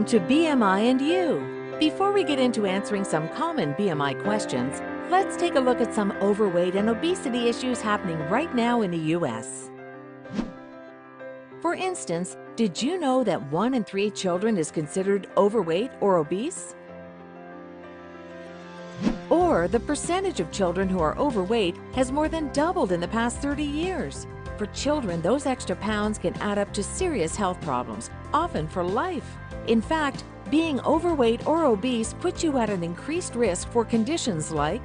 to BMI and You. Before we get into answering some common BMI questions, let's take a look at some overweight and obesity issues happening right now in the U.S. For instance, did you know that 1 in 3 children is considered overweight or obese? Or the percentage of children who are overweight has more than doubled in the past 30 years. For children, those extra pounds can add up to serious health problems, often for life. In fact, being overweight or obese puts you at an increased risk for conditions like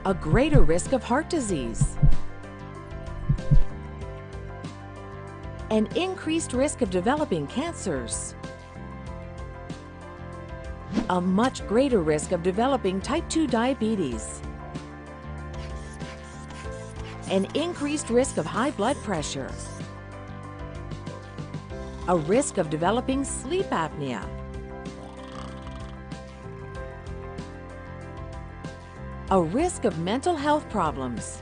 a greater risk of heart disease, an increased risk of developing cancers, a much greater risk of developing type 2 diabetes, an increased risk of high blood pressure, a risk of developing sleep apnea, a risk of mental health problems,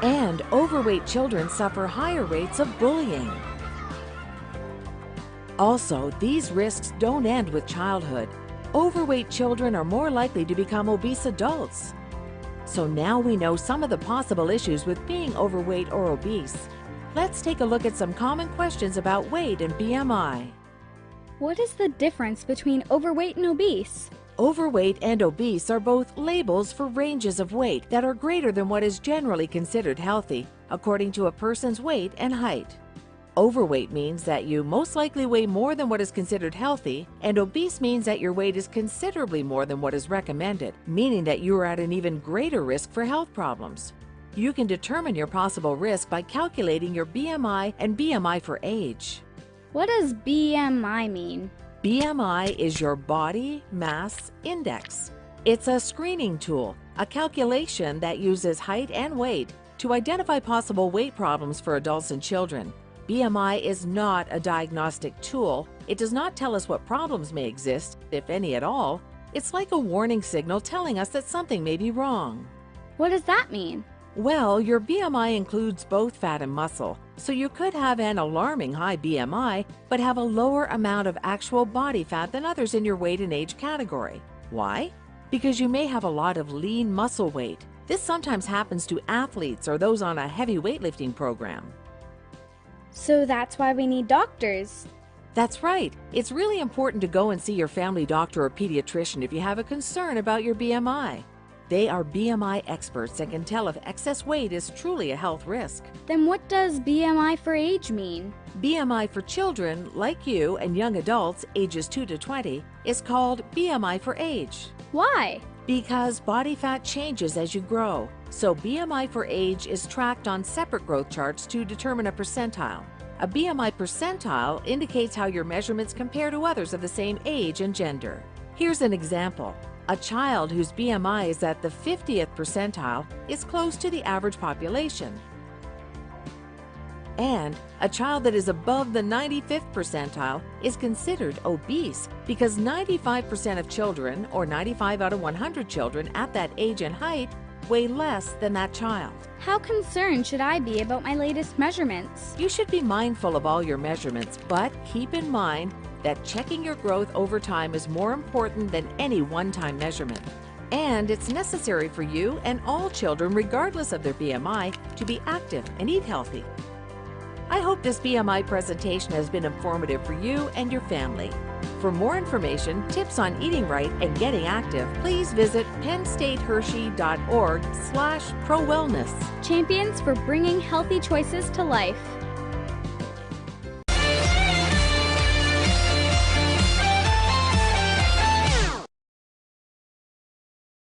and overweight children suffer higher rates of bullying. Also, these risks don't end with childhood. Overweight children are more likely to become obese adults. So now we know some of the possible issues with being overweight or obese. Let's take a look at some common questions about weight and BMI. What is the difference between overweight and obese? Overweight and obese are both labels for ranges of weight that are greater than what is generally considered healthy, according to a person's weight and height. Overweight means that you most likely weigh more than what is considered healthy, and obese means that your weight is considerably more than what is recommended, meaning that you are at an even greater risk for health problems. You can determine your possible risk by calculating your BMI and BMI for age. What does BMI mean? BMI is your body mass index. It's a screening tool, a calculation that uses height and weight to identify possible weight problems for adults and children. BMI is not a diagnostic tool. It does not tell us what problems may exist, if any at all. It's like a warning signal telling us that something may be wrong. What does that mean? Well, your BMI includes both fat and muscle, so you could have an alarming high BMI, but have a lower amount of actual body fat than others in your weight and age category. Why? Because you may have a lot of lean muscle weight. This sometimes happens to athletes or those on a heavy weightlifting program. So that's why we need doctors. That's right. It's really important to go and see your family doctor or pediatrician if you have a concern about your BMI. They are BMI experts and can tell if excess weight is truly a health risk. Then what does BMI for age mean? BMI for children, like you, and young adults, ages 2 to 20, is called BMI for age. Why? Because body fat changes as you grow, so BMI for age is tracked on separate growth charts to determine a percentile. A BMI percentile indicates how your measurements compare to others of the same age and gender. Here's an example. A child whose BMI is at the 50th percentile is close to the average population. And a child that is above the 95th percentile is considered obese because 95% of children, or 95 out of 100 children at that age and height, weigh less than that child. How concerned should I be about my latest measurements? You should be mindful of all your measurements, but keep in mind that checking your growth over time is more important than any one-time measurement. And it's necessary for you and all children, regardless of their BMI, to be active and eat healthy. I hope this BMI presentation has been informative for you and your family. For more information, tips on eating right, and getting active, please visit pennstatehershey.org/prowellness. Champions for bringing healthy choices to life.